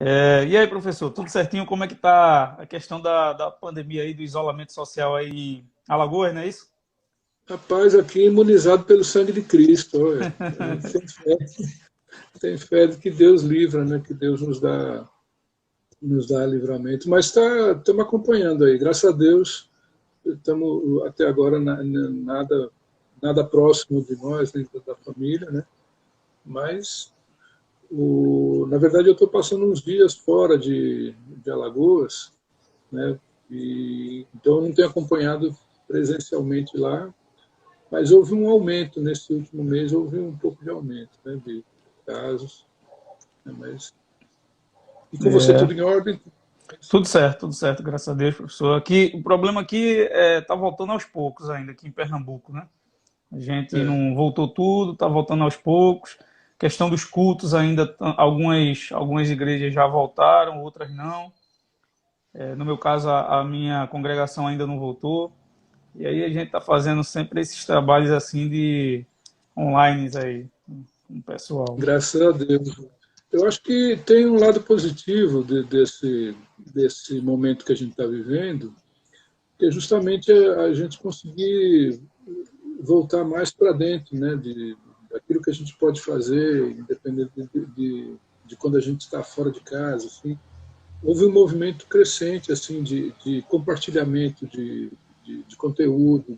E aí, professor, tudo certinho? Como é que tá a questão da pandemia aí, do isolamento social aí em Alagoas, não é isso? Rapaz, aqui imunizado pelo sangue de Cristo, olha. Tem fé de que Deus livra, né? Que Deus nos dá livramento. Mas estamos acompanhando aí, graças a Deus, estamos até agora nada próximo de nós, dentro da família, né? Mas, na verdade, eu estou passando uns dias fora de Alagoas, né? Então, eu não tenho acompanhado presencialmente lá. Mas houve um aumento nesse último mês, houve um pouco de aumento, né, de casos. Né, mas... E com você É, tudo em ordem? tudo certo, graças a Deus, professor. Aqui, o problema aqui tá voltando aos poucos ainda, aqui em Pernambuco, né? A gente É, não voltou tudo, tá voltando aos poucos. Questão dos cultos ainda, algumas igrejas já voltaram, outras não. No meu caso, a minha congregação ainda não voltou. E aí a gente está fazendo sempre esses trabalhos assim de online aí com o pessoal. graças a Deus. Eu acho que tem um lado positivo desse momento que a gente está vivendo, que é justamente a gente conseguir voltar mais para dentro, né, daquilo que a gente pode fazer, independente de quando a gente está fora de casa, assim. Houve um movimento crescente assim de compartilhamento de conteúdo,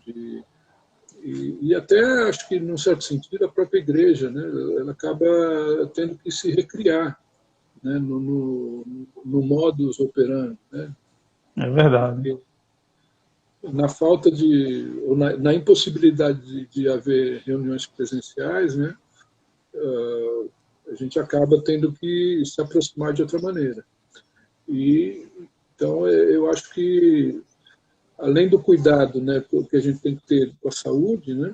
e até acho que, num certo sentido, a própria igreja, né, ela acaba tendo que se recriar, né, no modus operandi, né, É verdade. porque na falta ou na impossibilidade de haver reuniões presenciais, né, a gente acaba tendo que se aproximar de outra maneira. E então eu acho que, além do cuidado, né, que a gente tem que ter com a saúde, né,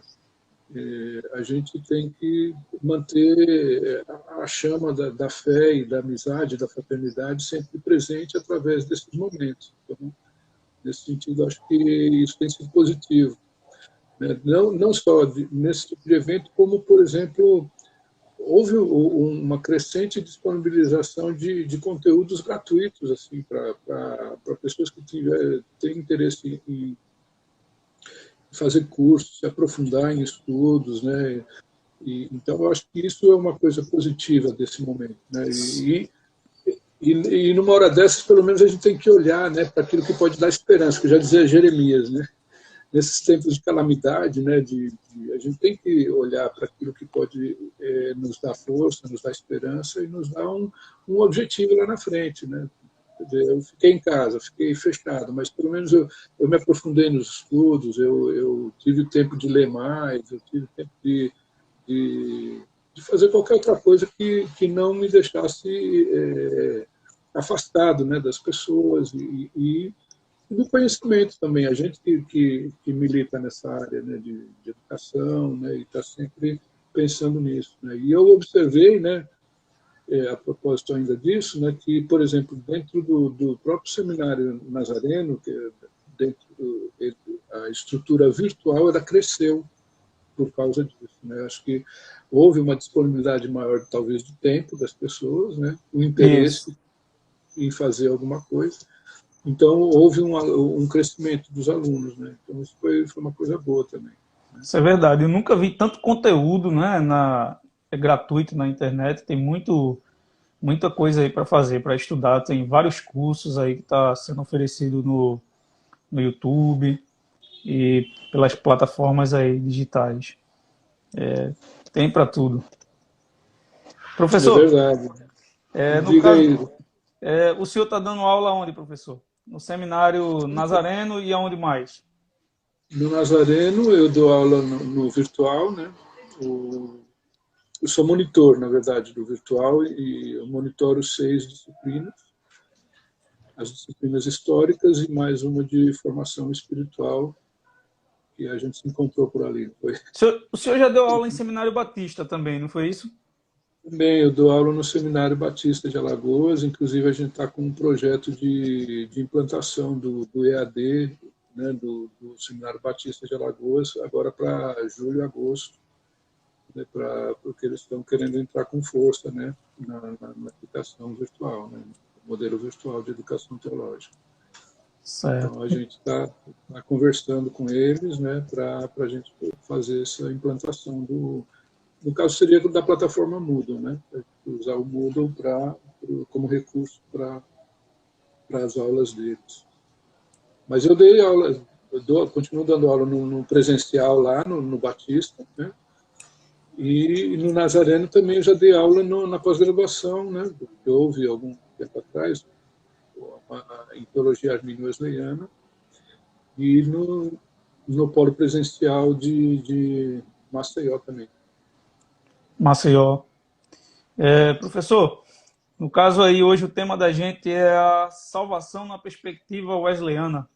a gente tem que manter a chama da fé e da amizade, da fraternidade sempre presente através desses momentos. Então, nesse sentido, acho que isso tem sido positivo, né? Não só nesse tipo de evento, como, por exemplo, houve uma crescente disponibilização de conteúdos gratuitos assim para pessoas que têm interesse em fazer cursos, se aprofundar em estudos, né? Então, eu acho que isso é uma coisa positiva desse momento, né? E numa hora dessas, pelo menos a gente tem que olhar, né, para aquilo que pode dar esperança, que já dizia Jeremias, né? Nesses tempos de calamidade, né, a gente tem que olhar para aquilo que pode nos dar força, nos dar esperança e nos dar um objetivo lá na frente, né? Quer dizer, eu fiquei em casa, fiquei fechado, mas pelo menos eu me aprofundei nos estudos, eu tive o tempo de ler mais, eu tive o tempo de, de fazer qualquer outra coisa que não me deixasse afastado, né, das pessoas e do conhecimento também. A gente que milita nessa área, né, de educação, né, e está sempre pensando nisso. Né. E eu observei, né, a propósito ainda disso, né, que, por exemplo, dentro do próprio seminário Nazareno, que dentro a estrutura virtual ela cresceu por causa disso. Né. Acho que houve uma disponibilidade maior, talvez, de tempo das pessoas, né, o Isso. interesse em fazer alguma coisa. Então, houve um crescimento dos alunos, né? Então, isso foi uma coisa boa também. Né? Isso é verdade. Eu nunca vi tanto conteúdo, né, é gratuito na internet. Tem muita coisa aí para fazer, para estudar. Tem vários cursos aí que está sendo oferecido no YouTube e pelas plataformas aí digitais. Tem para tudo. É Professor, verdade. no Diga caso, aí, o senhor está dando aula onde, professor? No Seminário Nazareno e aonde mais? no Nazareno eu dou aula no virtual, né? O, eu sou monitor, na verdade, do virtual e eu monitoro 6 disciplinas, as disciplinas históricas e mais uma de formação espiritual que a gente se encontrou por ali. O senhor já deu aula em Seminário Batista também, não foi isso? Também eu dou aula no Seminário Batista de Alagoas, inclusive a gente está com um projeto de implantação do EAD, né, do Seminário Batista de Alagoas, agora para julho e agosto, né, porque eles estão querendo entrar com força, né, na aplicação virtual. Né. modelo virtual de educação teológica. Certo. Então, a gente está conversando com eles, né, para a gente fazer essa implantação no caso, seria da plataforma Moodle, né, usar o Moodle como recurso para as aulas deles. Mas eu dei aula, continuo dando aula no presencial lá, no Batista, né, e no Nazareno também eu já dei aula na pós-graduação, né, que houve algum tempo atrás, em teologia armínio-wesleyana, e no polo presencial de Maceió também. Maceió. Professor, no caso aí, hoje o tema da gente é a salvação na perspectiva wesleyana.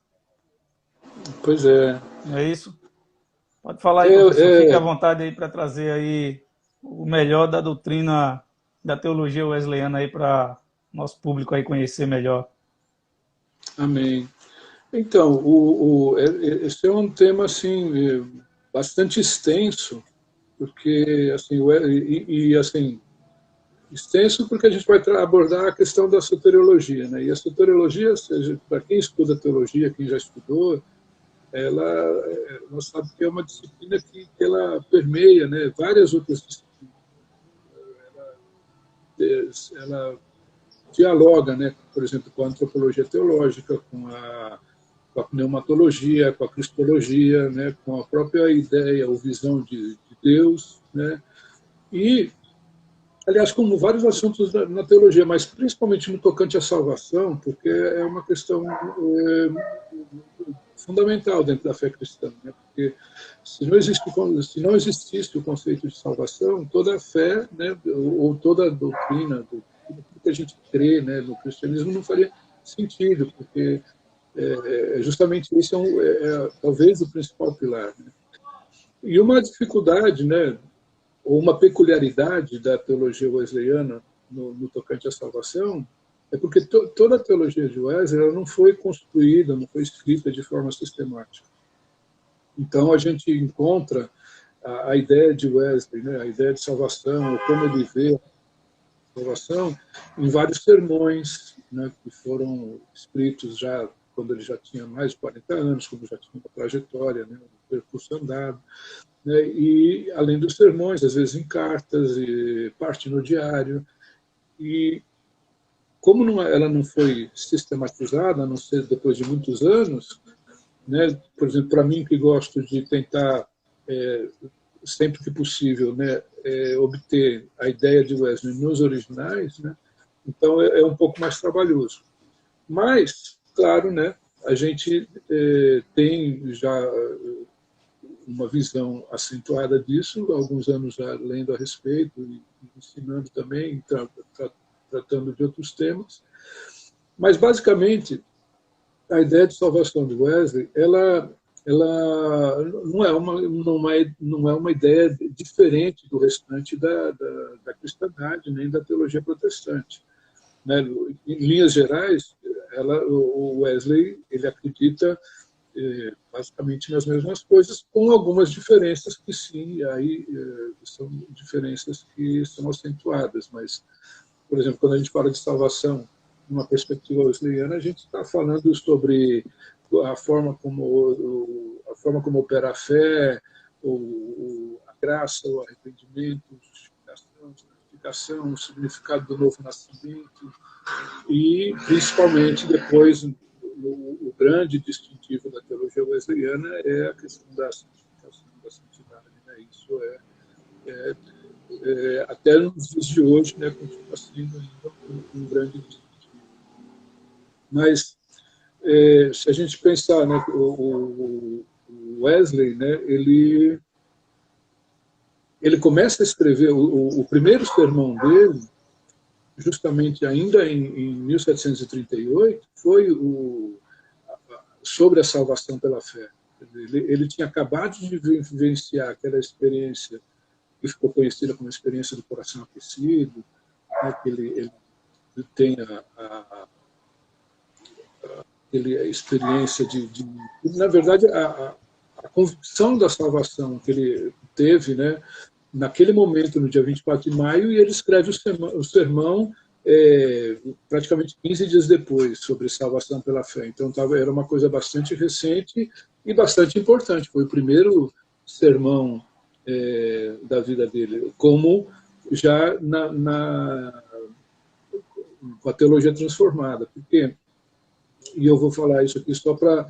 Pois é. É isso? Pode falar aí, professor. Fique à vontade aí para trazer aí o melhor da doutrina da teologia wesleyana aí para nosso público aí conhecer melhor. Amém. Então, esse é um tema assim bastante extenso, porque assim, assim, extenso porque a gente vai abordar a questão da soteriologia, né? E a soteriologia, para quem estuda teologia, quem já estudou, nós sabemos que é uma disciplina que ela permeia, né, várias outras disciplinas. Ela dialoga, né, por exemplo, com a antropologia teológica, com a pneumatologia, com a cristologia, né, com a própria ideia ou visão de Deus, né, e, aliás, como vários assuntos na teologia, mas principalmente no tocante à salvação, porque é uma questão fundamental dentro da fé cristã, né, porque se não existisse o conceito de salvação, toda a fé, né, ou toda a doutrina, tudo que a gente crê, né, no cristianismo não faria sentido, porque justamente isso talvez o principal pilar, né? E uma dificuldade, né, ou uma peculiaridade da teologia wesleyana no tocante à salvação é porque toda a teologia de Wesley ela não foi construída, não foi escrita de forma sistemática. Então a gente encontra a ideia de Wesley, né, a ideia de salvação, ou como ele vê a salvação, em vários sermões, né, que foram escritos já quando ele já tinha mais de 40 anos, quando já tinha uma trajetória, né, um percurso andado, né, e além dos sermões, às vezes em cartas, e parte no diário. E como ela não foi sistematizada, a não ser depois de muitos anos, né, por exemplo, para mim que gosto de tentar, sempre que possível, né, obter a ideia de Wesley nos originais, né, então é um pouco mais trabalhoso. Mas, claro, né, a gente tem já uma visão acentuada disso, há alguns anos já lendo a respeito e ensinando também, tratando de outros temas. Mas, basicamente, a ideia de salvação de Wesley, ela não é uma ideia diferente do restante da cristandade, nem da teologia protestante. Né? Em linhas gerais, o Wesley ele acredita basicamente nas mesmas coisas, com algumas diferenças que sim, aí são diferenças que são acentuadas, mas, por exemplo, quando a gente fala de salvação numa perspectiva wesleyana, a gente está falando sobre a forma como opera a fé, a graça, o arrependimento, justificação, o significado do novo nascimento e, principalmente, depois, o grande distintivo da teologia wesleyana é a questão da santificação, da santidade. Né? Isso até nos dias de hoje, né, continua sendo ainda um grande distintivo. Mas, se a gente pensar, né, o Wesley, né, ele começa a escrever o primeiro sermão dele, justamente ainda em 1738, foi sobre a salvação pela fé. Ele tinha acabado de vivenciar aquela experiência que ficou conhecida como a experiência do coração aquecido, né, que ele tem a experiência na verdade, a convicção da salvação que ele teve, né, naquele momento, no dia 24 de maio, e ele escreve o sermão praticamente 15 dias depois, sobre salvação pela fé. Então era uma coisa bastante recente e bastante importante. Foi o primeiro sermão da vida dele, como já com a teologia transformada. Porque, e eu vou falar isso aqui só para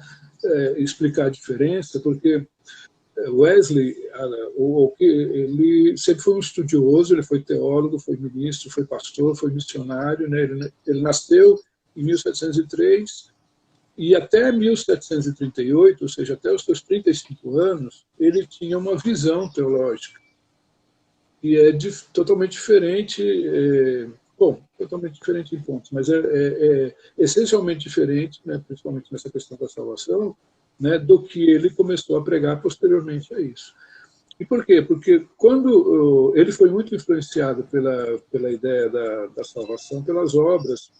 explicar a diferença, porque Wesley, ele sempre foi um estudioso, ele foi teólogo, foi ministro, foi pastor, foi missionário, né? Ele nasceu em 1703 e até 1738, ou seja, até os seus 35 anos, ele tinha uma visão teológica. E é totalmente diferente, totalmente diferente em pontos, mas é essencialmente diferente, né, principalmente nessa questão da salvação, né, do que ele começou a pregar posteriormente a isso. E por quê? Porque quando ele foi muito influenciado pela ideia da salvação, pelas obras,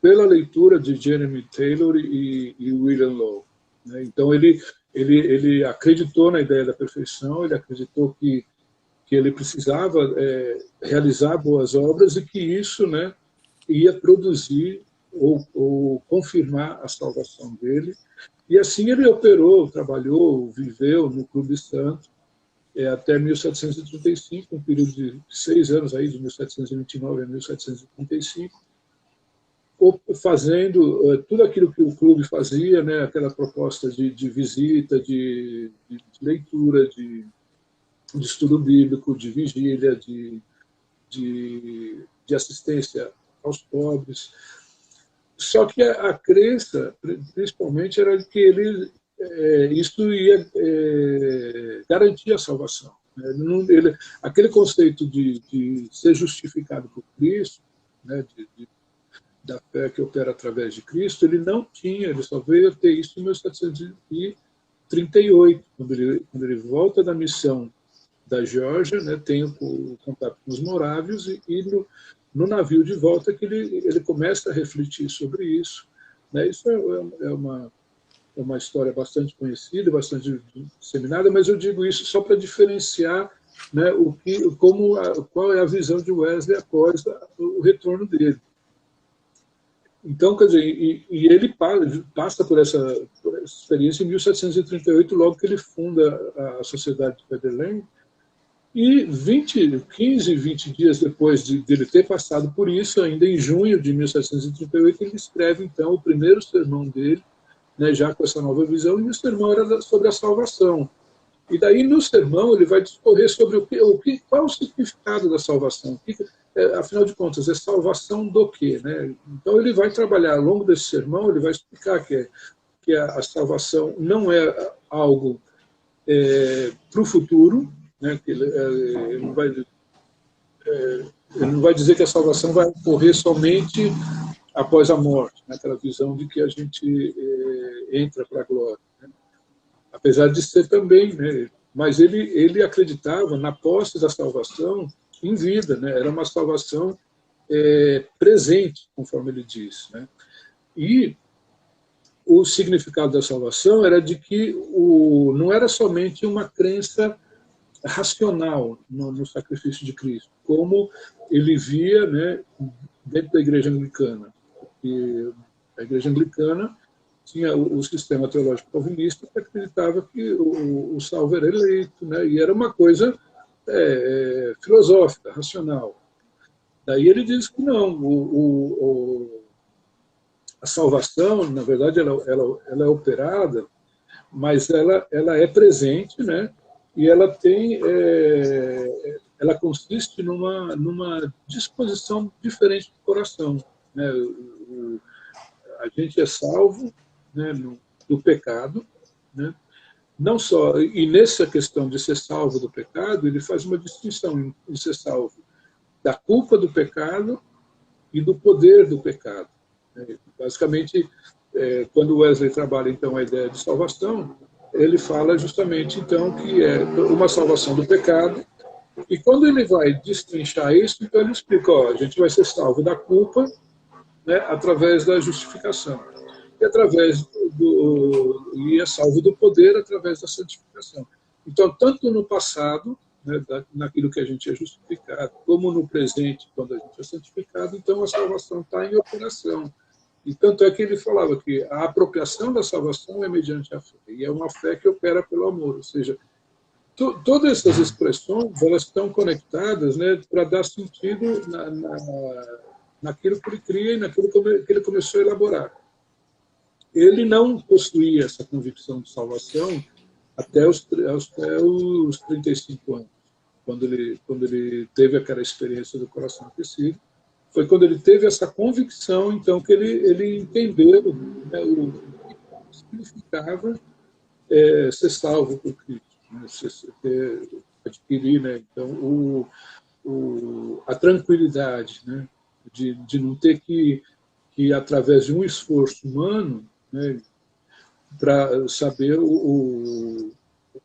pela leitura de Jeremy Taylor e William Law. Né? Então ele acreditou na ideia da perfeição, ele acreditou que ele precisava realizar boas obras e que isso, né, ia produzir ou confirmar a salvação dele. E assim ele operou, trabalhou, viveu no Clube Santo até 1735, um período de 6 anos, aí, de 1729 a 1735, fazendo tudo aquilo que o clube fazia, né, aquela proposta de visita, de leitura, de estudo bíblico, de vigília, de assistência aos pobres. Só que a crença, principalmente, era que isso ia garantir a salvação. Aquele conceito de ser justificado por Cristo, né, da fé que opera através de Cristo, ele não tinha, ele só veio a ter isso em 1738, quando ele volta da missão da Geórgia, né, tem o contato com os morávios e no navio de volta que ele começa a refletir sobre isso. Né? Isso é uma história bastante conhecida, bastante disseminada, mas eu digo isso só para diferenciar, né, qual é a visão de Wesley após o retorno dele. Então, quer dizer, e ele passa por essa experiência em 1738, logo que ele funda a Sociedade de Federland, e 15, 20 dias depois dele ter passado por isso, ainda em junho de 1738, ele escreve, então, o primeiro sermão dele, né, já com essa nova visão, e o sermão era sobre a salvação. E daí, no sermão, ele vai discorrer sobre qual é o significado da salvação. Afinal de contas, é salvação do quê? Né? Então, ele vai trabalhar, ao longo desse sermão, ele vai explicar que a salvação não é algo para o futuro, né? Ele não vai dizer que a salvação vai ocorrer somente após a morte, né? Aquela visão de que a gente entra para a glória. Né? Apesar de ser também, né? Mas ele acreditava na posse da salvação em vida, né? Era uma salvação presente, conforme ele diz. Né? E o significado da salvação era de que não era somente uma crença racional no sacrifício de Cristo, como ele via, né, dentro da Igreja Anglicana. E a Igreja Anglicana tinha o sistema teológico calvinista que acreditava que o salvo era eleito, né, e era uma coisa filosófica, racional. Daí ele diz que não, a salvação, na verdade, ela é operada, mas ela é presente, né? E ela consiste numa disposição diferente do coração. Né? A gente é salvo, né, do pecado, né? Não só, e nessa questão de ser salvo do pecado, ele faz uma distinção em ser salvo da culpa do pecado e do poder do pecado. Basicamente, quando Wesley trabalha então a ideia de salvação, ele fala justamente então que é uma salvação do pecado, e quando ele vai destrinchar isso, então ele explica, a gente vai ser salvo da culpa, né, através da justificação, e é salvo do poder através da santificação. Então, tanto no passado, né, naquilo que a gente é justificado. Como no presente, quando a gente é santificado, então a salvação está em operação. E tanto é que ele falava que a apropriação da salvação é mediante a fé, e é uma fé que opera pelo amor, ou seja, todas essas expressões elas estão conectadas, né, para dar sentido naquilo que ele cria e naquilo que ele começou a elaborar. Ele não possuía essa convicção de salvação até os 35 anos, quando ele teve aquela experiência do coração aquecido. Foi quando ele teve essa convicção, então, que ele entendeu, né, o que significava ser salvo por Cristo, né, adquirir, né, então, a tranquilidade, né, de não ter que através de um esforço humano, né, para saber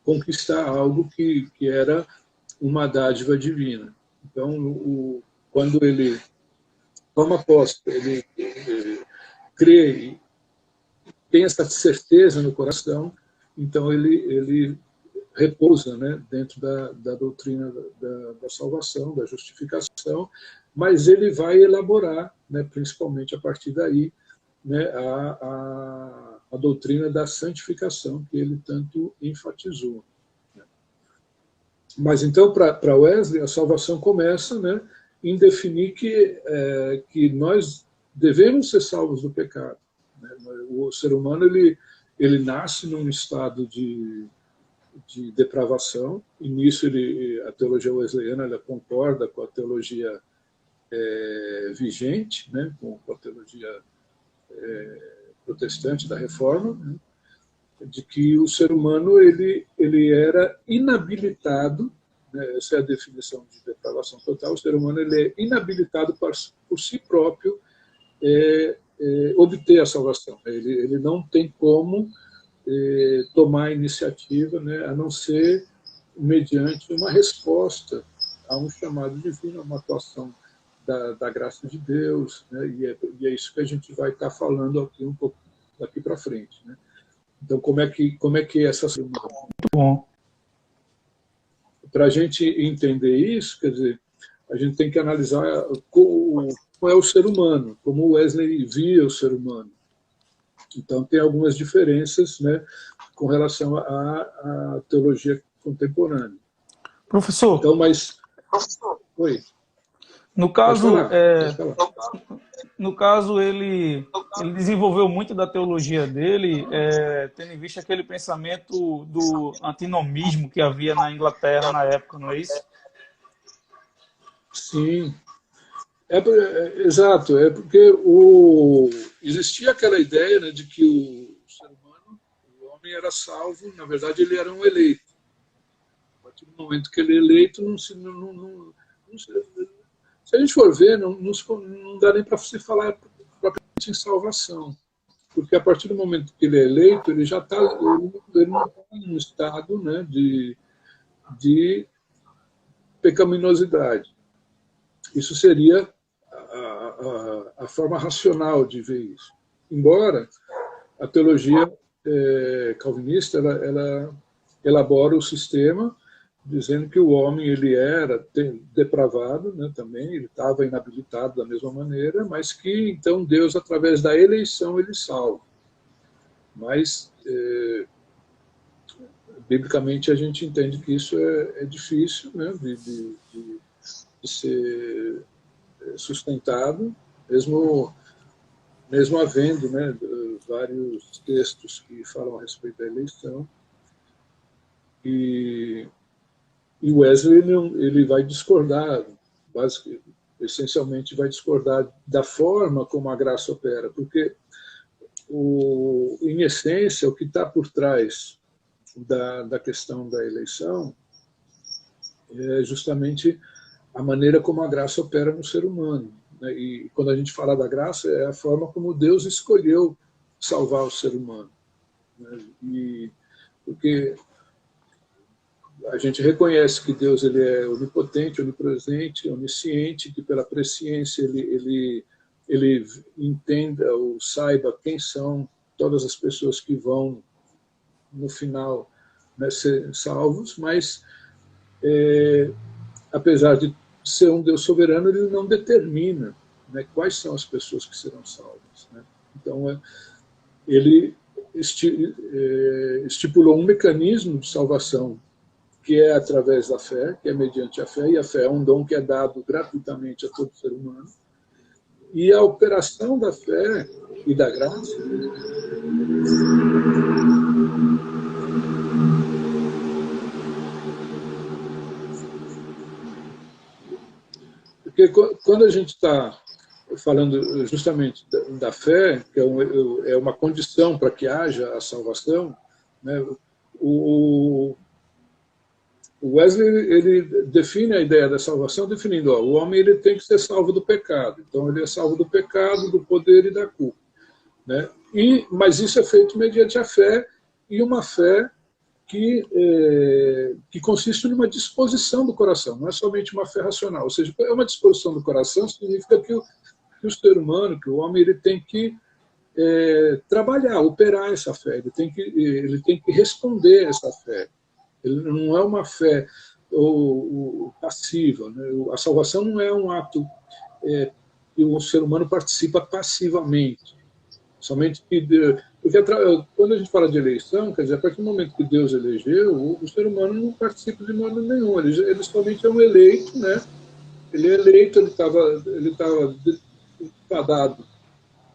conquistar algo que era uma dádiva divina. Então, quando ele toma posse, ele crê e tem essa certeza no coração, então ele repousa, né, dentro da doutrina da salvação, da justificação, mas ele vai elaborar, né, principalmente a partir daí, né, a doutrina da santificação que ele tanto enfatizou. Mas então, para Wesley, a salvação começa, né, em definir que nós devemos ser salvos do pecado, né? O ser humano ele nasce num estado de depravação, e nisso a teologia wesleyana ela concorda com a teologia vigente, né, com a teologia protestante da Reforma, né, de que o ser humano ele era inabilitado, né, essa é a definição de depravação total, o ser humano ele é inabilitado por si próprio obter a salvação. Ele não tem como tomar a iniciativa, né, a não ser mediante uma resposta a um chamado divino, a uma atuação da graça de Deus, né, e é isso que a gente vai estar falando aqui um pouco daqui para frente, né? Então, como é que essa... Muito bom. Para a gente entender isso, quer dizer, a gente tem que analisar como é o ser humano, como Wesley via o ser humano. Então, tem algumas diferenças, né, com relação à teologia contemporânea. Professor, então, mas... Oi. No caso, ele desenvolveu muito da teologia dele, tendo em vista aquele pensamento do antinomismo que havia na Inglaterra na época, não é isso? Sim. Exato. É porque existia aquela ideia, né, de que o ser humano, o homem era salvo, na verdade ele era um eleito. A partir do momento que ele é eleito, se a gente for ver, não dá nem para se falar propriamente em salvação, porque a partir do momento que ele é eleito, ele já ele não está em um estado, né, de pecaminosidade. Isso seria a forma racional de ver isso. Embora a teologia calvinista ela elabora o sistema dizendo que o homem ele era depravado, né, também, ele estava inabilitado da mesma maneira, mas que então Deus, através da eleição, ele salva. Mas, biblicamente, a gente entende que isso é difícil, né, de ser sustentado, mesmo havendo, né, vários textos que falam a respeito da eleição. E Wesley ele vai discordar, essencialmente vai discordar da forma como a graça opera, porque, em essência, o que está por trás da questão da eleição é justamente a maneira como a graça opera no ser humano, né? E quando a gente fala da graça, é a forma como Deus escolheu salvar o ser humano, né? Porque a gente reconhece que Deus ele é onipotente, onipresente, onisciente, que pela presciência ele entenda ou saiba quem são todas as pessoas que vão, no final, né, ser salvos, mas apesar de ser um Deus soberano, ele não determina, né, quais são as pessoas que serão salvas, né? Então, ele estipulou um mecanismo de salvação que é através da fé, que é mediante a fé, e a fé é um dom que é dado gratuitamente a todo ser humano. E a operação da fé e da graça porque quando a gente está falando justamente da fé, que é uma condição para que haja a salvação, né, o Wesley ele define a ideia da salvação definindo, o homem ele tem que ser salvo do pecado. Então ele é salvo do pecado, do poder e da culpa, né? Mas isso é feito mediante a fé, e uma fé que consiste numa disposição do coração, não é somente uma fé racional. Ou seja, é uma disposição do coração, significa que o ser humano, que o homem, ele tem que trabalhar, operar essa fé, ele tem que responder a essa fé. Ele não é uma fé passiva, né? A salvação não é um ato que o ser humano participa passivamente. Somente que porque quando a gente fala de eleição, quer dizer, a partir do momento que Deus elegeu, o ser humano não participa de modo nenhum. Ele somente é um eleito, né? Ele é eleito, ele estava fadado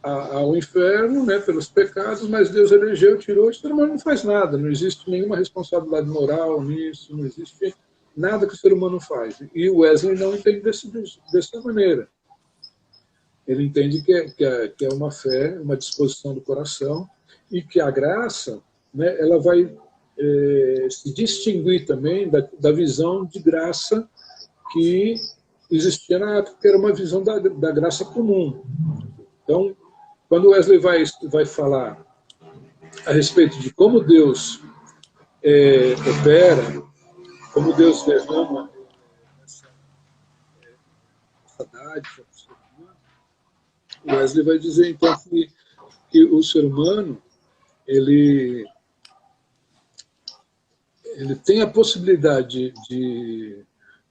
ao inferno, né, pelos pecados, mas Deus elegeu, tirou, o ser humano não faz nada, não existe nenhuma responsabilidade moral nisso, não existe nada que o ser humano faz. E o Wesley não entende dessa maneira. Ele entende que é uma fé, uma disposição do coração, e que a graça, né, ela vai se distinguir também da visão de graça que existia na época, que era uma visão da graça comum. Então, quando Wesley vai falar a respeito de como Deus opera, como Deus derrama essa dádiva, Wesley vai dizer, então, que o ser humano ele tem a possibilidade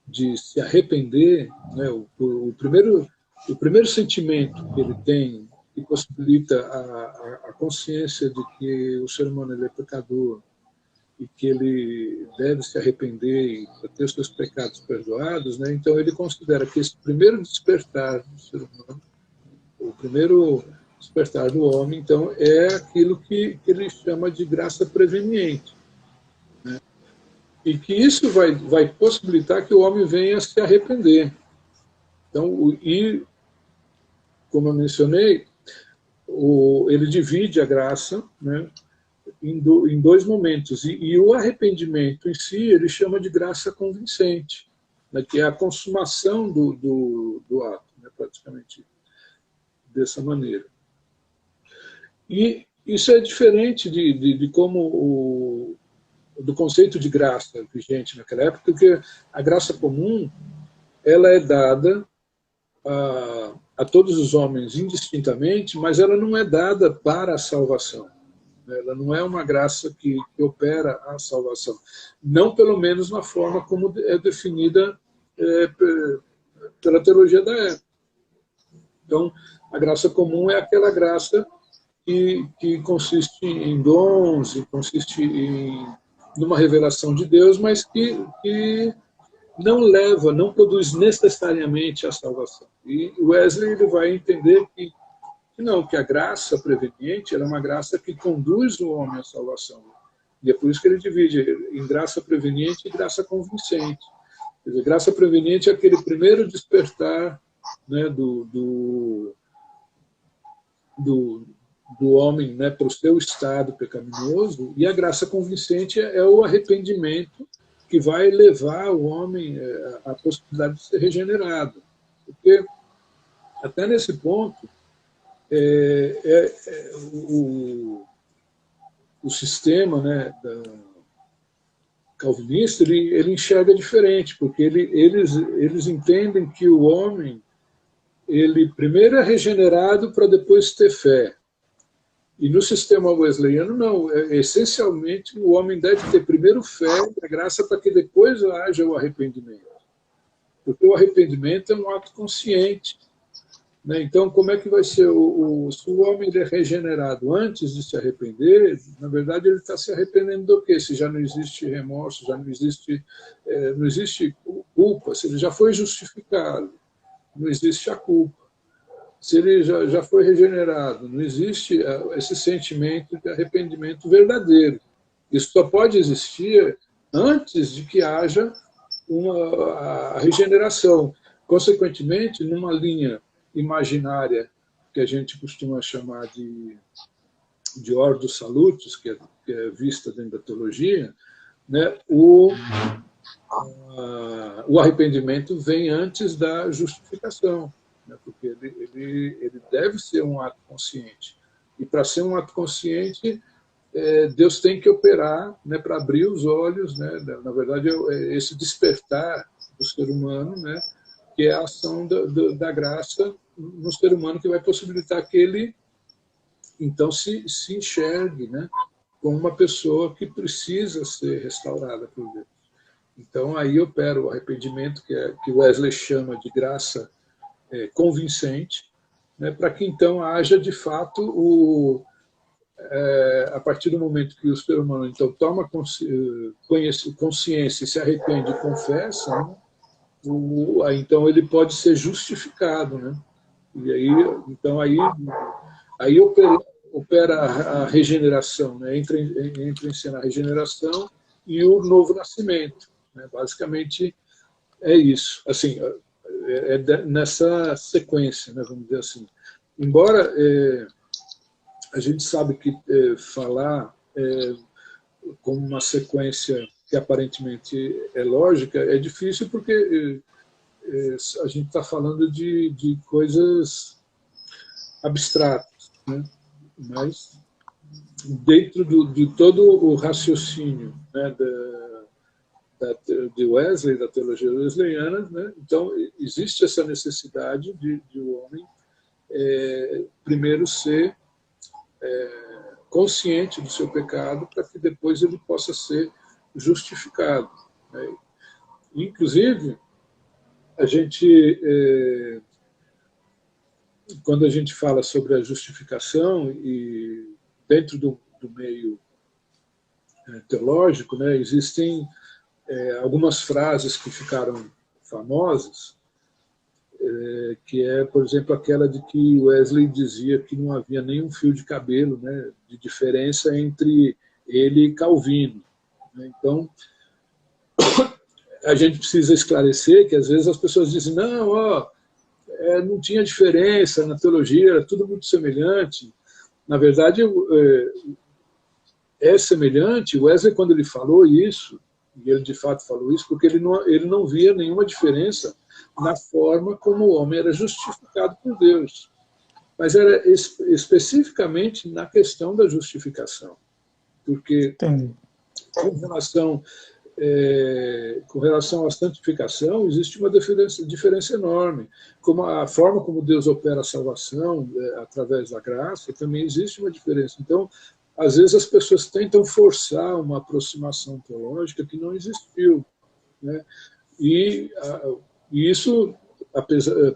de se arrepender, né? O primeiro sentimento que ele tem, que possibilita a consciência de que o ser humano ele é pecador e que ele deve se arrepender e ter os seus pecados perdoados, né? Então ele considera que esse primeiro despertar do ser humano, o primeiro despertar do homem, então, é aquilo que ele chama de graça preveniente, né? E que isso vai possibilitar que o homem venha a se arrepender. Então, como eu mencionei, ele divide a graça, né, em dois momentos. E o arrependimento em si, ele chama de graça convincente, né, que é a consumação do ato, né, praticamente dessa maneira. E isso é diferente de como do conceito de graça vigente naquela época, porque a graça comum ela é dada a todos os homens indistintamente, mas ela não é dada para a salvação. Ela não é uma graça que opera a salvação. Não, pelo menos, na forma como é definida pela teologia da época. Então, a graça comum é aquela graça que consiste em dons, e consiste numa revelação de Deus, mas que não produz necessariamente a salvação. E Wesley ele vai entender que a graça preveniente ela é uma graça que conduz o homem à salvação. E é por isso que ele divide em graça preveniente e graça convincente. Quer dizer, graça preveniente é aquele primeiro despertar, né, do homem, né, para o seu estado pecaminoso, e a graça convincente é o arrependimento que vai levar o homem à possibilidade de ser regenerado. Porque, até nesse ponto, o sistema, né, calvinista ele enxerga diferente, porque eles entendem que o homem ele primeiro é regenerado para depois ter fé. E no sistema wesleyano, não. Essencialmente, o homem deve ter primeiro fé e a graça para que depois haja o arrependimento. Porque o arrependimento é um ato consciente. Né? Então, como é que vai ser? Se o homem é regenerado antes de se arrepender, na verdade, ele está se arrependendo do quê? Se já não existe remorso, já não existe culpa, se ele já foi justificado, não existe a culpa. Se ele já foi regenerado, não existe esse sentimento de arrependimento verdadeiro. Isso só pode existir antes de que haja a regeneração. Consequentemente, numa linha imaginária que a gente costuma chamar de Ordo Salutis, que é vista dentro da teologia, né, o arrependimento vem antes da justificação, né, porque ele deve ser um ato consciente. E para ser um ato consciente, Deus tem que operar, né, para abrir os olhos, né, na verdade, esse despertar do ser humano, né, que é a ação da graça no ser humano, que vai possibilitar que ele, então, se enxergue, né, como uma pessoa que precisa ser restaurada por Deus. Então, aí opera o arrependimento, que Wesley chama de graça convincente, né, para que, então, haja, de fato, a partir do momento que o ser humano, então, toma consciência, se arrepende e confessa, né, então ele pode ser justificado, né? E aí, então, aí opera a regeneração, né? Entra em cena a regeneração e o novo nascimento, né? Basicamente é isso. Assim, nessa sequência, né? Vamos dizer assim. Embora a gente sabe que falar como uma sequência que aparentemente é lógica, é difícil porque a gente está falando de coisas abstratas, né? Mas dentro de todo o raciocínio, né, de Wesley, da teologia wesleyana, né? Então existe essa necessidade de o homem primeiro ser consciente do seu pecado para que depois ele possa ser justificado, né? Inclusive, a gente, quando a gente fala sobre a justificação, e dentro do meio teológico, né, existem algumas frases que ficaram famosas, que é, por exemplo, aquela de que Wesley dizia que não havia nenhum fio de cabelo, né, de diferença entre ele e Calvino. Então, a gente precisa esclarecer que às vezes as pessoas dizem, não, não tinha diferença na teologia, era tudo muito semelhante. Na verdade, é semelhante. Wesley, quando ele falou isso, e ele de fato falou isso, porque ele não via nenhuma diferença na forma como o homem era justificado por Deus. Mas era especificamente na questão da justificação. Porque Entendi. com relação à santificação, existe uma diferença enorme. Como a forma como Deus opera a salvação, através da graça, também existe uma diferença. Então, às vezes as pessoas tentam forçar uma aproximação teológica que não existiu, né? E isso,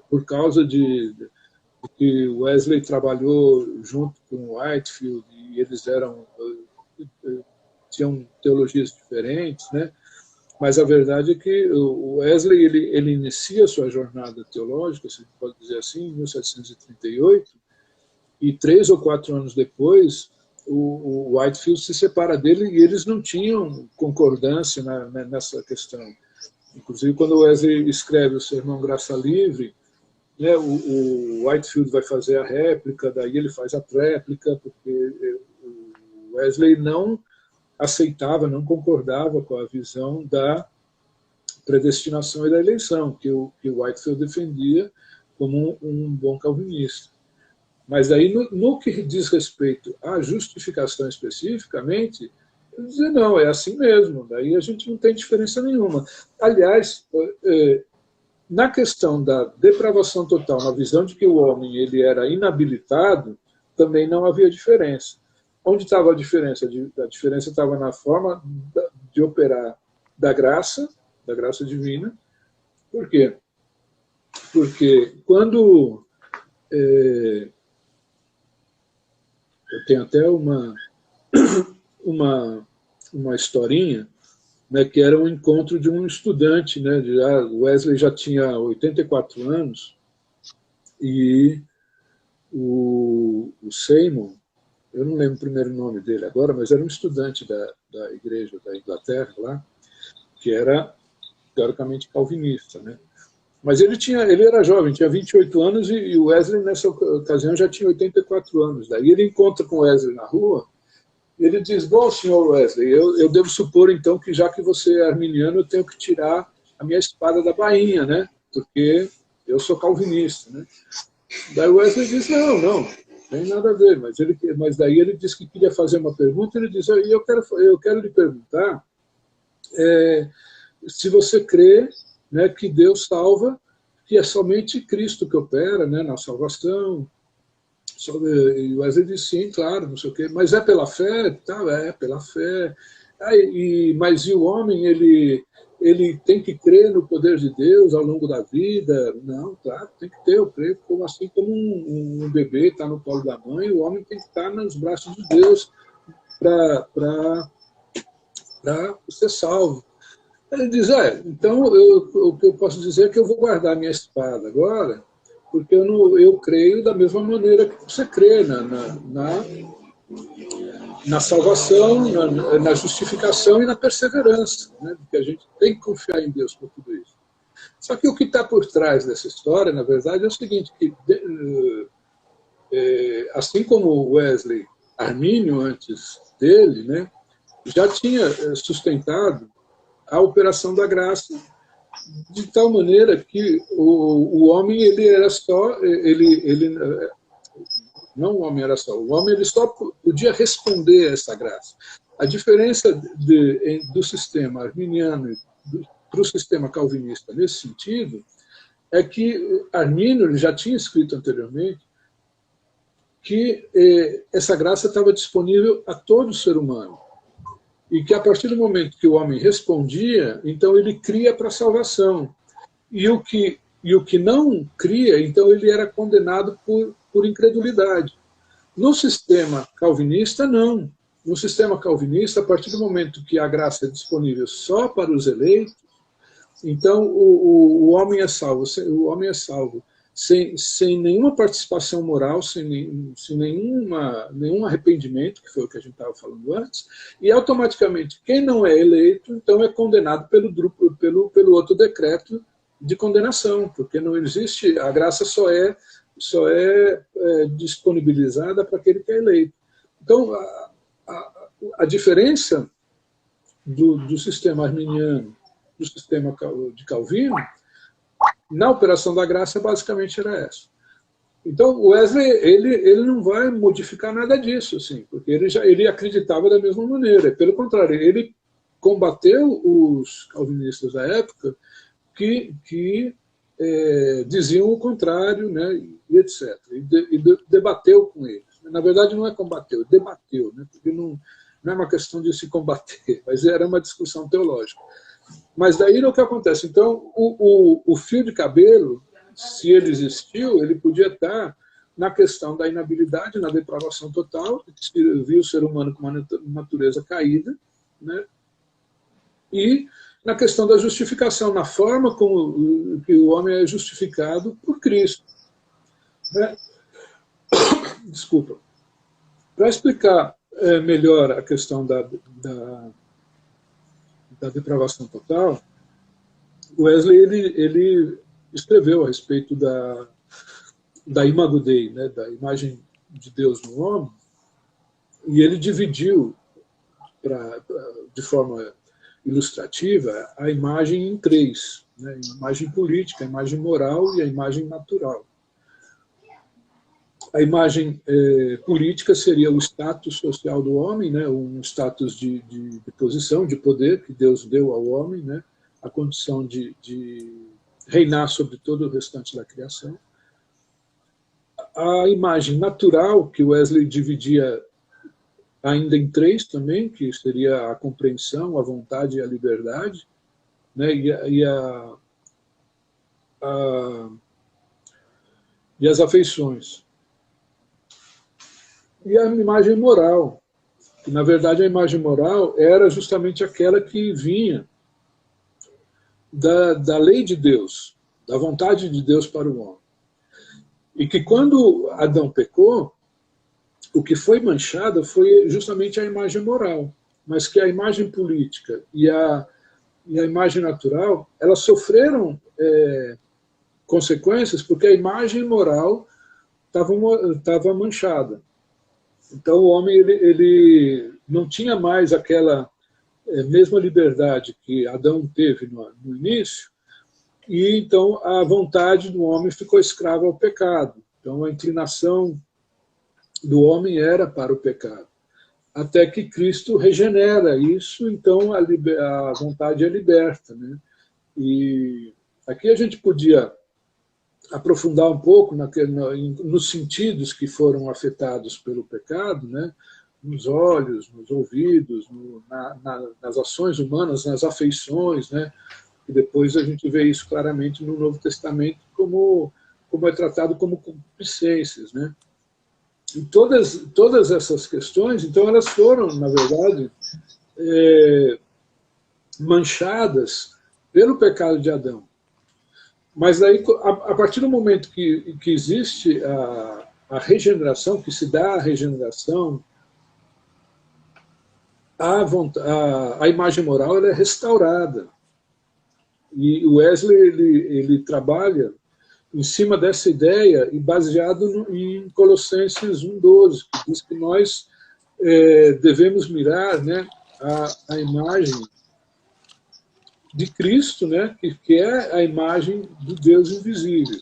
por causa de que Wesley trabalhou junto com Whitefield, e eles tinham teologias diferentes, né? Mas a verdade é que o Wesley ele inicia a sua jornada teológica, se pode dizer assim, em 1738, e 3 ou 4 anos depois, o Whitefield se separa dele e eles não tinham concordância nessa questão. Inclusive, quando o Wesley escreve o Sermão Graça Livre, né, o Whitefield vai fazer a réplica, daí ele faz a tréplica, porque o Wesley não aceitava, não concordava com a visão da predestinação e da eleição, que o Whitefield defendia como um bom calvinista. Mas aí, no que diz respeito à justificação especificamente, ele dizia, não, é assim mesmo, daí a gente não tem diferença nenhuma. Aliás, na questão da depravação total, na visão de que o homem ele era inabilitado, também não havia diferença. Onde estava a diferença? A diferença estava na forma de operar da graça divina. Por quê? Porque quando... eu tenho até uma historinha, né, que era um encontro de um estudante, né, Wesley já tinha 84 anos, e o Seymour, eu não lembro o primeiro nome dele agora, mas era um estudante da igreja da Inglaterra lá, que era teoricamente calvinista, né? Mas ele era jovem, tinha 28 anos, e o Wesley, nessa ocasião, já tinha 84 anos. Daí ele encontra com o Wesley na rua, e ele diz: bom, senhor Wesley, eu devo supor, então, que já que você é arminiano, eu tenho que tirar a minha espada da bainha, né? Porque eu sou calvinista, né? Daí o Wesley diz: não tem nada a ver. Mas daí ele disse que queria fazer uma pergunta, ele diz: eu quero lhe perguntar se você crê, né, que Deus salva, que é somente Cristo que opera, né, na salvação. E o Wesley disse: sim, claro, não sei o quê, mas é pela fé? Tá, é pela fé. Mas o homem, ele tem que crer no poder de Deus ao longo da vida? Não, claro, tem que ter, eu creio, assim como um bebê está no colo da mãe, o homem tem que estar nos braços de Deus para ser salvo. Ele diz: então o que eu posso dizer é que eu vou guardar minha espada agora, porque eu creio da mesma maneira que você crê na salvação, na justificação e na perseverança, né? Porque a gente tem que confiar em Deus por tudo isso. Só que o que está por trás dessa história, na verdade, é o seguinte, que assim como Wesley, Armínio antes dele, né, já tinha sustentado a operação da graça, de tal maneira que o homem, ele era só, não o homem era só, o homem ele só podia responder a essa graça. A diferença do sistema arminiano para o sistema calvinista nesse sentido é que Armínio já tinha escrito anteriormente que essa graça estava disponível a todo ser humano. E que a partir do momento que o homem respondia, então ele cria para a salvação. E o que não cria, então ele era condenado por incredulidade. No sistema calvinista, não. No sistema calvinista, a partir do momento que a graça é disponível só para os eleitos, então o homem é salvo. O homem é salvo sem nenhuma participação moral, sem nenhum arrependimento, que foi o que a gente estava falando antes, e automaticamente quem não é eleito, então é condenado pelo outro decreto de condenação, porque não existe, a graça só é disponibilizada para aquele que é eleito. Então, a diferença do sistema arminiano do sistema de Calvino, na operação da graça, basicamente era essa. Então, o Wesley, ele não vai modificar nada disso, assim, porque ele acreditava da mesma maneira. Pelo contrário, ele combateu os calvinistas da época que diziam o contrário, né, e etc. E debateu com eles. Na verdade, não é combateu, debateu, né, porque não é uma questão de se combater, mas era uma discussão teológica. Mas daí o que acontece? Então, o fio de cabelo, se ele existiu, ele podia estar na questão da inabilidade, na depravação total, que viu o ser humano com uma natureza caída, né? E na questão da justificação, na forma como que o homem é justificado por Cristo. Né? Desculpa. Para explicar melhor a questão da depravação total, Wesley ele escreveu a respeito da imago Dei, né, da imagem de Deus no homem, e ele dividiu de forma ilustrativa a imagem em três, né, a imagem política, a imagem moral e a imagem natural. A imagem política seria o status social do homem, né, um status de posição, de poder que Deus deu ao homem, né, a condição de reinar sobre todo o restante da criação. a imagem natural, que Wesley dividia ainda em três também, que seria a compreensão, a vontade e a liberdade, né? E as afeições. E a imagem moral, que na verdade a imagem moral era justamente aquela que vinha da lei de Deus, da vontade de Deus para o homem. E que quando Adão pecou, o que foi manchado foi justamente a imagem moral, mas que a imagem política e a imagem natural, elas sofreram consequências porque a imagem moral estava manchada. Então o homem ele não tinha mais aquela mesma liberdade que Adão teve no início, e então a vontade do homem ficou escrava ao pecado. Então a inclinação do homem era para o pecado. Até que Cristo regenera isso, então a vontade é liberta, né? E aqui a gente podia aprofundar um pouco nos sentidos que foram afetados pelo pecado, né? Nos olhos, nos ouvidos, nas ações humanas, nas afeições, né? E depois a gente vê isso claramente no Novo Testamento como é tratado como concupiscências, né? E todas essas questões, então, elas foram, na verdade, manchadas pelo pecado de Adão. Mas aí, a partir do momento que existe a regeneração, que se dá a regeneração, a imagem moral ela é restaurada. E o Wesley ele trabalha em cima dessa ideia e baseado em Colossenses 1,12, que diz que nós devemos mirar, né, a imagem de Cristo, né, que é a imagem do Deus invisível,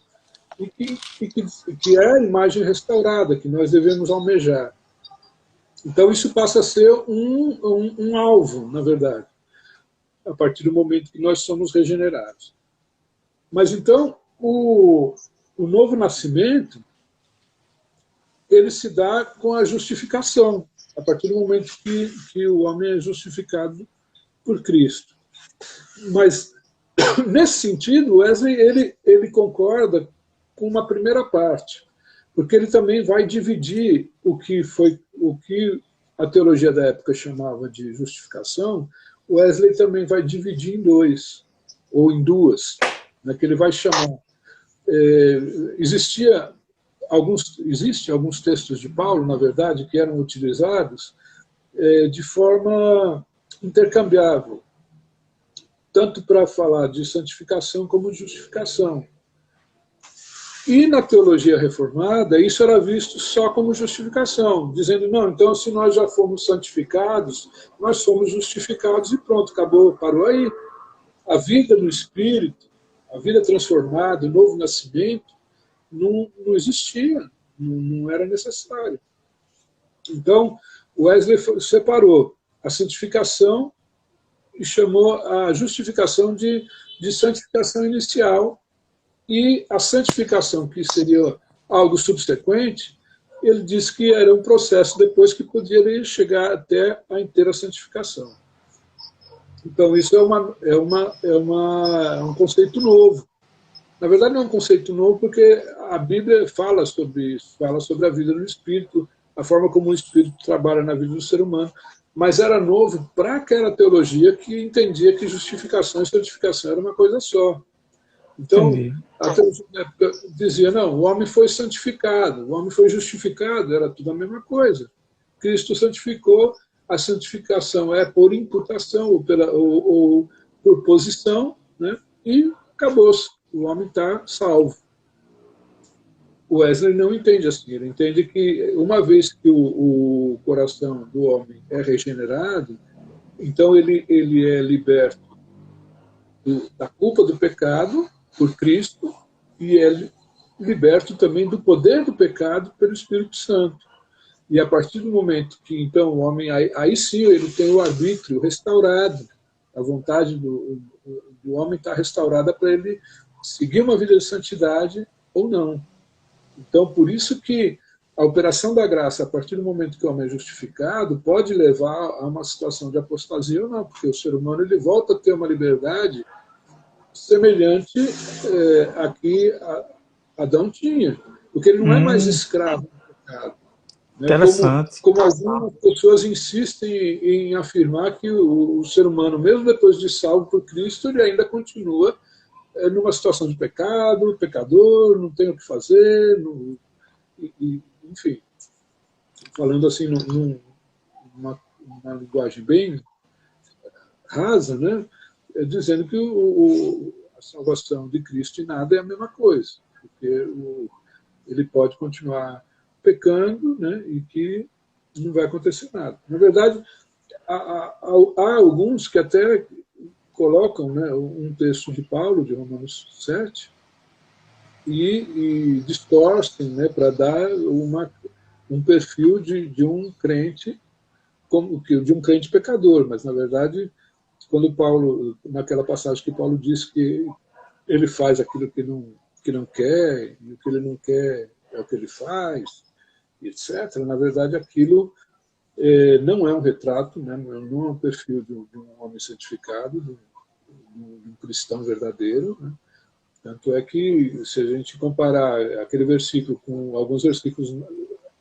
e que é a imagem restaurada, que nós devemos almejar. Então isso passa a ser um alvo, na verdade, a partir do momento que nós somos regenerados. Mas então, o novo nascimento, ele se dá com a justificação, a partir do momento que o homem é justificado por Cristo. Mas, nesse sentido, Wesley ele concorda com uma primeira parte, porque ele também vai dividir o que a teologia da época chamava de justificação, Wesley também vai dividir em dois, ou em duas, né, que ele vai chamar. Existem alguns textos de Paulo, na verdade, que eram utilizados de forma intercambiável, tanto para falar de santificação como de justificação. E na teologia reformada, isso era visto só como justificação, dizendo, não, então se nós já fomos santificados, nós somos justificados e pronto, acabou, parou aí. A vida no Espírito, a vida transformada, o novo nascimento, não existia, não era necessário. Então, Wesley separou a santificação e chamou a justificação de santificação inicial, e a santificação, que seria algo subsequente, ele disse que era um processo depois que poderia chegar até a inteira santificação. Então, isso é um conceito novo. Na verdade, não é um conceito novo, porque a Bíblia fala sobre isso, fala sobre a vida no Espírito, a forma como o Espírito trabalha na vida do ser humano, mas era novo para aquela teologia que entendia que justificação e santificação era uma coisa só. Então, a teologia dizia, não, o homem foi santificado, o homem foi justificado, era tudo a mesma coisa. Cristo santificou, a santificação é por imputação ou por posição, né? E acabou-se, o homem está salvo. O Wesley não entende assim, ele entende que uma vez que o coração do homem é regenerado, então ele é liberto da culpa do pecado por Cristo e é liberto também do poder do pecado pelo Espírito Santo. E a partir do momento que, então, o homem, aí sim, ele tem o arbítrio restaurado, a vontade do homem está restaurada para ele seguir uma vida de santidade ou não. Então, por isso que a operação da graça, a partir do momento que o homem é justificado, pode levar a uma situação de apostasia ou não, porque o ser humano ele volta a ter uma liberdade semelhante a que Adão tinha, porque ele não é mais escravo do pecado. Né? Interessante. Como algumas pessoas insistem em afirmar que o ser humano, mesmo depois de salvo por Cristo, ele ainda continua numa situação de pecado, pecador, não tem o que fazer, enfim, falando assim numa linguagem bem rasa, né? Dizendo que a salvação de Cristo em nada é a mesma coisa, porque ele pode continuar pecando, né? E que não vai acontecer nada. Na verdade, há alguns que até colocam, né, um texto de Paulo, de Romanos 7, e distorcem, né, para dar um perfil de um crente, de um crente pecador, mas na verdade, quando Paulo, naquela passagem que Paulo diz que ele faz aquilo que não quer, e o que ele não quer é o que ele faz, etc., na verdade aquilo não é um retrato, né, não é um perfil de um homem santificado, de um cristão verdadeiro, né? Tanto é que, se a gente comparar aquele versículo com alguns versículos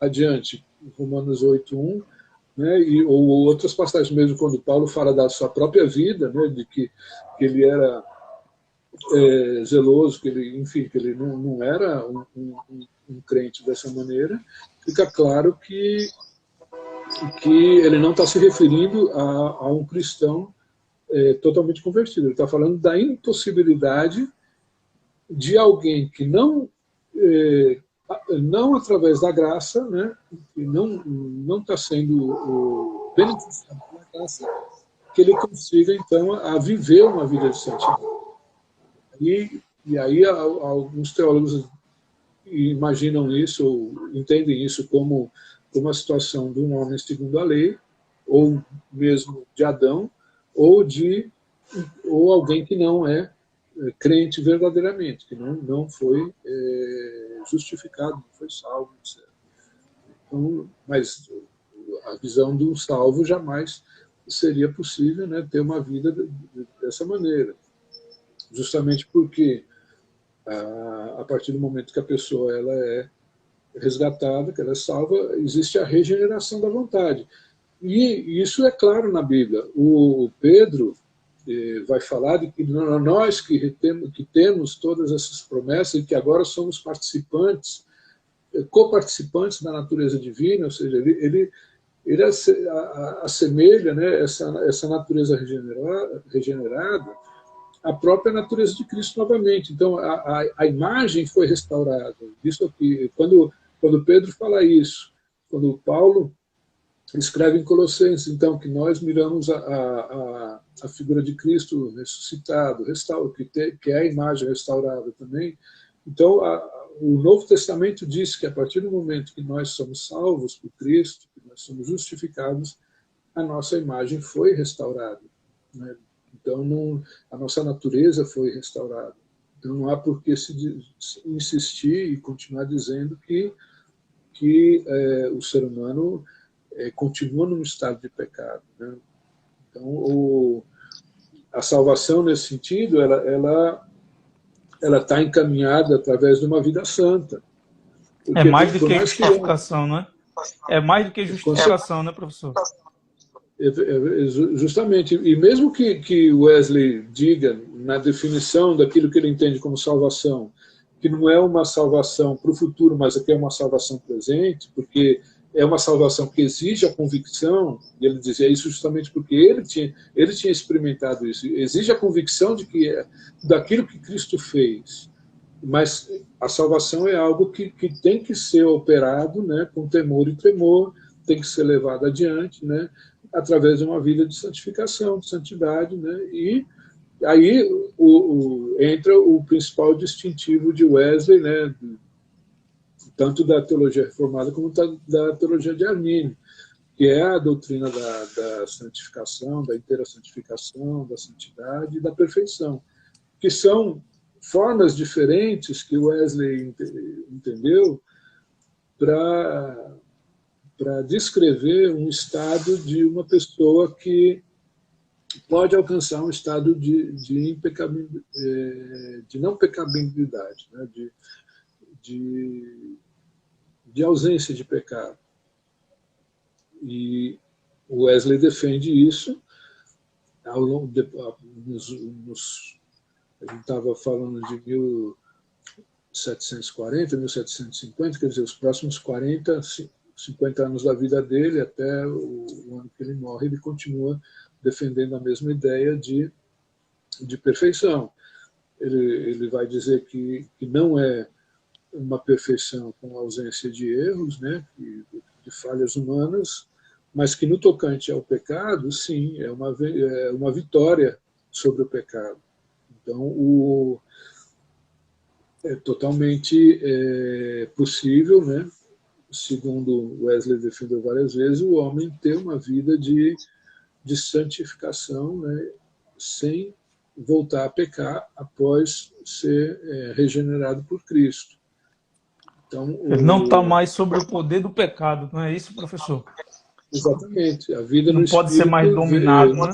adiante, Romanos 8:1, né, ou outras passagens mesmo, quando Paulo fala da sua própria vida, né, de que ele era zeloso, que ele, enfim, que ele não era um crente dessa maneira, fica claro que ele não está se referindo a um cristão totalmente convertido. Ele está falando da impossibilidade de alguém que não através da graça, né, que não está sendo beneficiado pela graça, que ele consiga então a viver uma vida de santidade. E aí alguns teólogos imaginam isso, ou entendem isso como a situação de um homem segundo a lei, ou mesmo de Adão, ou alguém que não é crente verdadeiramente, que não foi justificado, não foi salvo, etc. Então, mas a visão de um salvo jamais seria possível, né, ter uma vida dessa maneira. Justamente porque a partir do momento que a pessoa ela é resgatada, que ela é salva, existe a regeneração da vontade. E isso é claro na Bíblia. O Pedro vai falar de que nós que temos todas essas promessas e que agora somos participantes, coparticipantes da natureza divina, ou seja, ele assemelha, né, essa natureza regenerada à própria natureza de Cristo novamente. Então, a imagem foi restaurada. Isso aqui, quando Pedro fala isso, quando Paulo escreve em Colossenses, então, que nós miramos a figura de Cristo ressuscitado, que é a imagem restaurada também. Então, o Novo Testamento diz que a partir do momento que nós somos salvos por Cristo, que nós somos justificados, a nossa imagem foi restaurada, né? Então, a nossa natureza foi restaurada. Então, não há por que se insistir e continuar dizendo que o ser humano continua num estado de pecado, né? Então, a salvação, nesse sentido, ela está encaminhada através de uma vida santa. É Porque, mais do por que mais que justificação, né? É mais do que justificação, né, professor? Justamente, e mesmo que Wesley diga na definição daquilo que ele entende como salvação, que não é uma salvação para o futuro, mas aqui é uma salvação presente, porque é uma salvação que exige a convicção, e ele dizia isso justamente porque ele tinha experimentado isso, exige a convicção de que daquilo que Cristo fez, mas a salvação é algo que tem que ser operado, né, com temor e tremor, tem que ser levado adiante, né, através de uma vida de santificação, de santidade, né, e aí entra o principal distintivo de Wesley, né, tanto da teologia reformada como da teologia de Armínio, que é a doutrina da santificação, da inteira santificação, da santidade e da perfeição, que são formas diferentes que Wesley entendeu para descrever um estado de uma pessoa que pode alcançar um estado de não pecabilidade, né? de ausência de pecado. E Wesley defende isso ao longo a gente estava falando de 1740, 1750, quer dizer, os próximos 40, 50 anos da vida dele, até o ano que ele morre, ele continua defendendo a mesma ideia de perfeição. Ele vai dizer que não é uma perfeição com ausência de erros, né, de falhas humanas, mas que no tocante ao pecado, sim, é uma vitória sobre o pecado. Então, é totalmente possível, né, segundo Wesley defendeu várias vezes, o homem ter uma vida de santificação, né, sem voltar a pecar após ser regenerado por Cristo. Então, Ele não está mais sobre o poder do pecado, não é isso, professor? Exatamente. A vida não no pode espírito, ser mais dominado, né?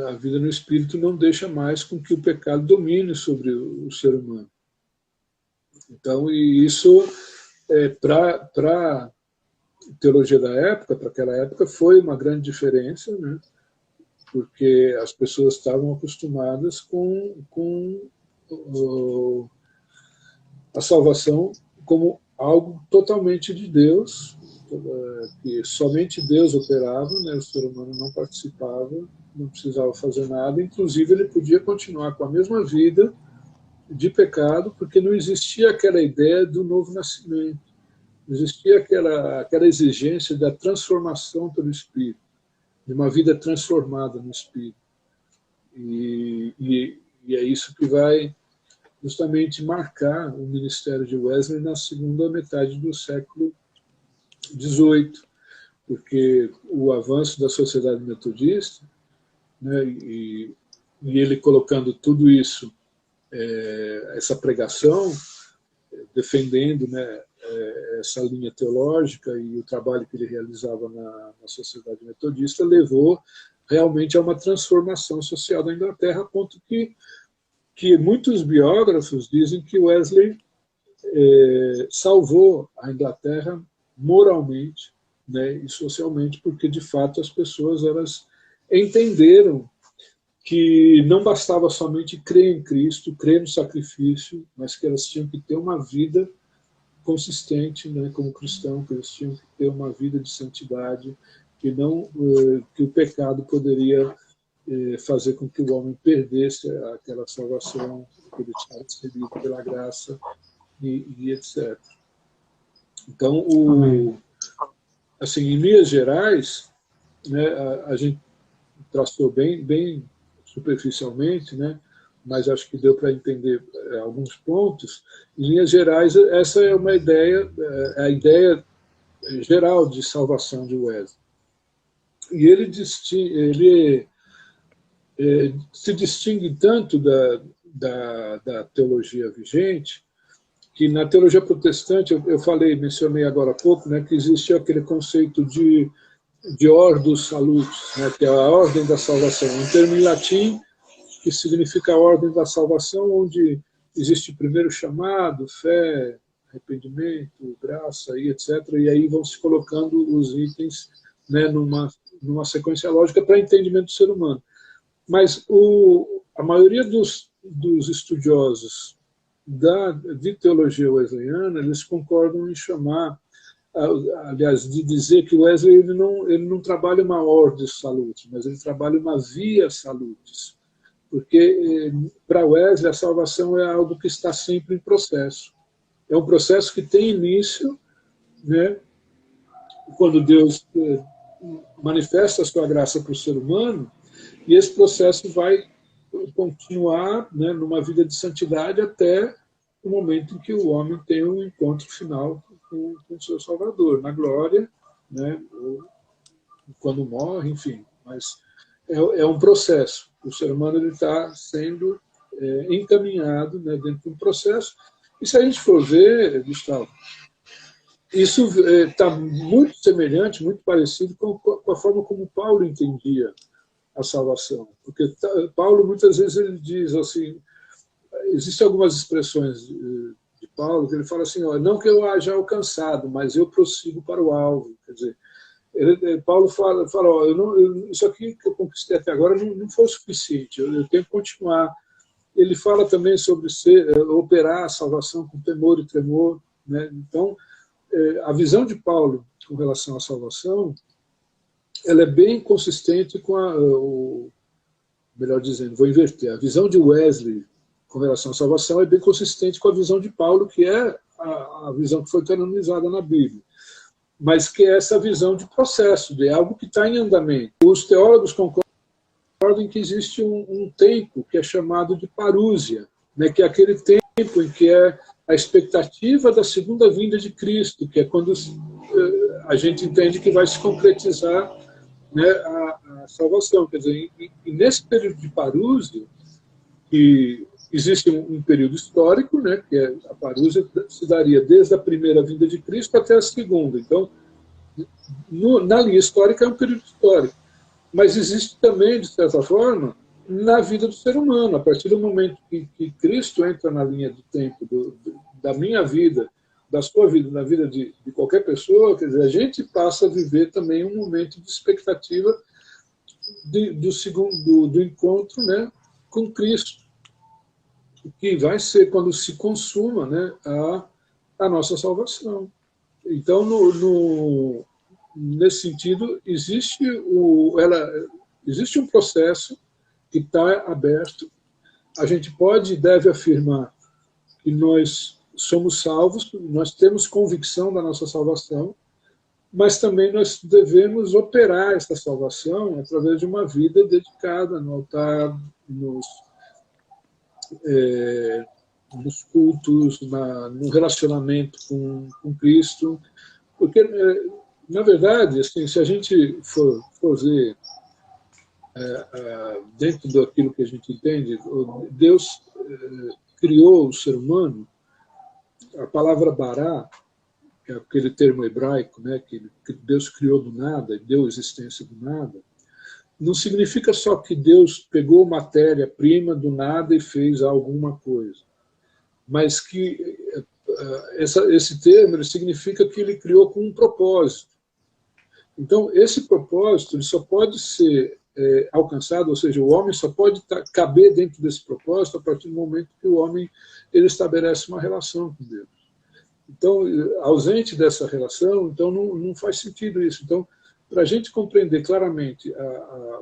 A vida no espírito não deixa mais com que o pecado domine sobre o ser humano. Então, e isso, para a teologia da época, para aquela época, foi uma grande diferença, né? Porque as pessoas estavam acostumadas com a salvação como algo totalmente de Deus, que somente Deus operava, né? O ser humano não participava, não precisava fazer nada, inclusive ele podia continuar com a mesma vida de pecado, porque não existia aquela ideia do novo nascimento, não existia aquela exigência da transformação pelo Espírito, de uma vida transformada no Espírito. E é isso que vai justamente marcar o ministério de Wesley na segunda metade do século XVIII, porque o avanço da sociedade metodista, né, e ele colocando tudo isso, essa pregação, defendendo, né, essa linha teológica e o trabalho que ele realizava na sociedade metodista, levou realmente a uma transformação social da Inglaterra, a ponto que muitos biógrafos dizem que Wesley salvou a Inglaterra moralmente, né, e socialmente, porque de fato as pessoas elas entenderam que não bastava somente crer em Cristo, crer no sacrifício, mas que elas tinham que ter uma vida consistente, né, como cristão, que eles tinham que ter uma vida de santidade, que o pecado poderia fazer com que o homem perdesse aquela salvação que ele tinha recebido pela graça e etc. Então, assim, em linhas gerais, né, a gente traçou bem superficialmente, né, mas acho que deu para entender alguns pontos. Em linhas gerais, essa é uma ideia, a ideia geral de salvação de Wesley. E ele se distingue tanto da teologia vigente, que na teologia protestante, mencionei agora há pouco, né, que existe aquele conceito de Ordo Salutis, né, que é a ordem da salvação, um termo em latim que significa a ordem da salvação, onde existe primeiro chamado, fé, arrependimento, graça, e etc. E aí vão se colocando os itens, né, numa sequência lógica para entendimento do ser humano. Mas a maioria dos estudiosos de teologia wesleyana, eles concordam em chamar, aliás, de dizer que Wesley ele não trabalha uma ordem salutis, mas ele trabalha uma via salutis. Porque para Wesley a salvação é algo que está sempre em processo. É um processo que tem início, né, quando Deus manifesta a sua graça para o ser humano, e esse processo vai continuar, né, numa vida de santidade até o momento em que o homem tem um encontro final com o seu Salvador, na glória, né, ou quando morre, enfim. Mas é um processo. O ser humano está sendo encaminhado, né, dentro de um processo. E se a gente for ver, Gustavo, isso está muito semelhante, muito parecido com a forma como Paulo entendia a salvação. Porque Paulo, muitas vezes, ele diz assim, existem algumas expressões de Paulo que ele fala assim, ó, não que eu haja alcançado, mas eu prossigo para o alvo. Quer dizer, Paulo fala ó, isso aqui que eu conquistei até agora não foi o suficiente, eu tenho que continuar. Ele fala também sobre operar a salvação com temor e tremor, né? Então, a visão de Paulo com relação à salvação, ela é bem consistente com melhor dizendo, vou inverter, a visão de Wesley com relação à salvação é bem consistente com a visão de Paulo, que é a visão que foi canonizada na Bíblia, mas que é essa visão de processo, de algo que está em andamento. Os teólogos concordam em que existe um tempo que é chamado de parúsia, né, que é aquele tempo em que é a expectativa da segunda vinda de Cristo, que é quando a gente entende que vai se concretizar, né, a salvação. Quer dizer, e nesse período de parúsia, que existe um período histórico, né, que a parúsia se daria desde a primeira vinda de Cristo até a segunda. Então, na linha histórica é um período histórico. Mas existe também, de certa forma, na vida do ser humano. A partir do momento que Cristo entra na linha do tempo da minha vida, da sua vida, da vida de qualquer pessoa, quer dizer, a gente passa a viver também um momento de expectativa do encontro, né, com Cristo, que vai ser quando se consuma, né, a nossa salvação. Então, nesse sentido, existe um processo que está aberto. A gente pode e deve afirmar que nós somos salvos, nós temos convicção da nossa salvação, mas também nós devemos operar essa salvação através de uma vida dedicada no altar, nos cultos, no relacionamento com Cristo. Porque, na verdade, assim, se a gente for ver dentro daquilo que a gente entende, Deus criou o ser humano, a palavra bará, que é aquele termo hebraico, né, que Deus criou do nada, deu existência do nada, não significa só que Deus pegou matéria-prima do nada e fez alguma coisa, mas que esse termo ele significa que ele criou com um propósito. Então, esse propósito ele só pode ser alcançado, ou seja, o homem só pode caber dentro desse propósito a partir do momento que o homem ele estabelece uma relação com Deus. Então, ausente dessa relação, então não faz sentido isso. Então, para a gente compreender claramente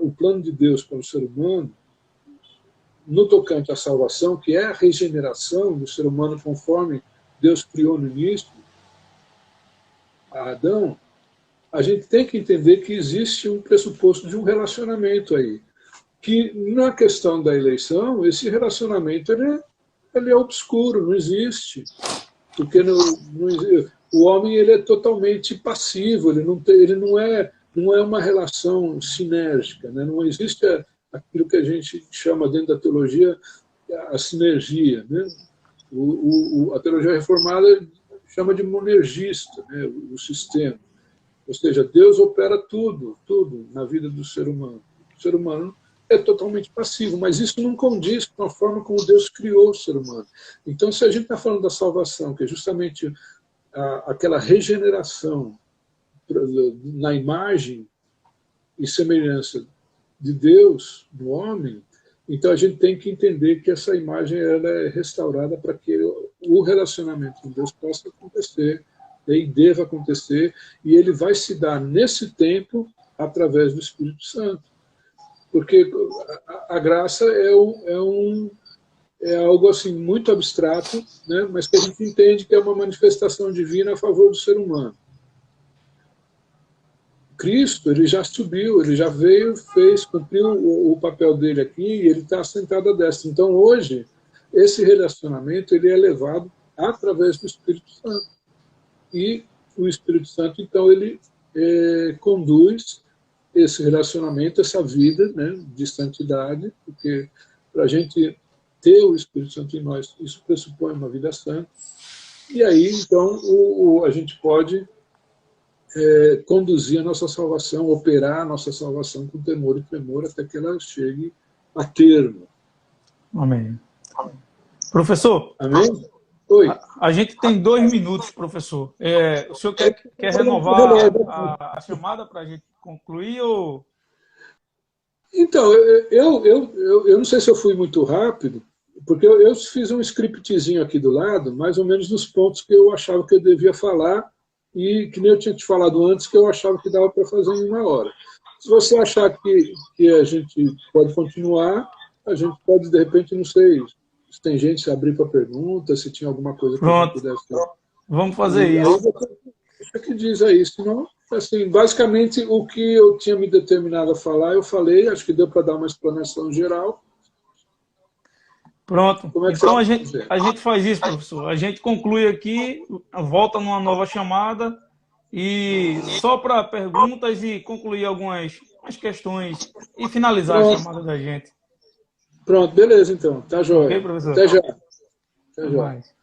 o plano de Deus para o ser humano, no tocante à salvação, que é a regeneração do ser humano conforme Deus criou no início, a Adão, a gente tem que entender que existe um pressuposto de um relacionamento aí, que na questão da eleição, esse relacionamento ele é obscuro, não existe, porque o homem ele é totalmente passivo, ele não é uma relação sinérgica, né? Não existe aquilo que a gente chama dentro da teologia a sinergia, né? A teologia reformada chama de monergista, né? O sistema. Ou seja, Deus opera tudo na vida do ser humano. O ser humano é totalmente passivo, mas isso não condiz com a forma como Deus criou o ser humano. Então, se a gente está falando da salvação, que é justamente aquela regeneração na imagem e semelhança de Deus, no homem, então a gente tem que entender que essa imagem ela é restaurada para que o relacionamento com Deus possa acontecer, e deva acontecer, e ele vai se dar nesse tempo através do Espírito Santo. Porque a graça é algo assim muito abstrato, né, mas que a gente entende que é uma manifestação divina a favor do ser humano. Cristo, ele já subiu, ele já veio, cumpriu o papel dele aqui, e ele está sentado à destra. Então, hoje, esse relacionamento ele é levado através do Espírito Santo. E o Espírito Santo, então, ele conduz esse relacionamento, essa vida, né, de santidade, porque para a gente ter o Espírito Santo em nós, isso pressupõe uma vida santa. E aí, então, a gente pode conduzir a nossa salvação, operar a nossa salvação com temor e tremor até que ela chegue a termo. Amém. Professor, Amém? Oi. A gente tem 2 minutos, professor. O senhor quer renovar a chamada para a gente concluir? Ou... Então, eu não sei se eu fui muito rápido, porque eu fiz um scriptzinho aqui do lado, mais ou menos dos pontos que eu achava que eu devia falar, e que nem eu tinha te falado antes, que eu achava que dava para fazer em 1 hora. Se você achar que a gente pode continuar, a gente pode, de repente, não sei, se tem gente se abrir para pergunta, se tinha alguma coisa que Pronto. pudesse... Vamos fazer isso. O que diz aí, senão, assim, basicamente o que eu tinha me determinado a falar, eu falei, acho que deu para dar uma explanação geral. Pronto. Então a gente faz isso, professor. A gente conclui aqui, volta numa nova chamada e só para perguntas e concluir algumas questões e finalizar a chamada da gente. Pronto, beleza então. Tá joia. Ok, professor? Até já. Até mais.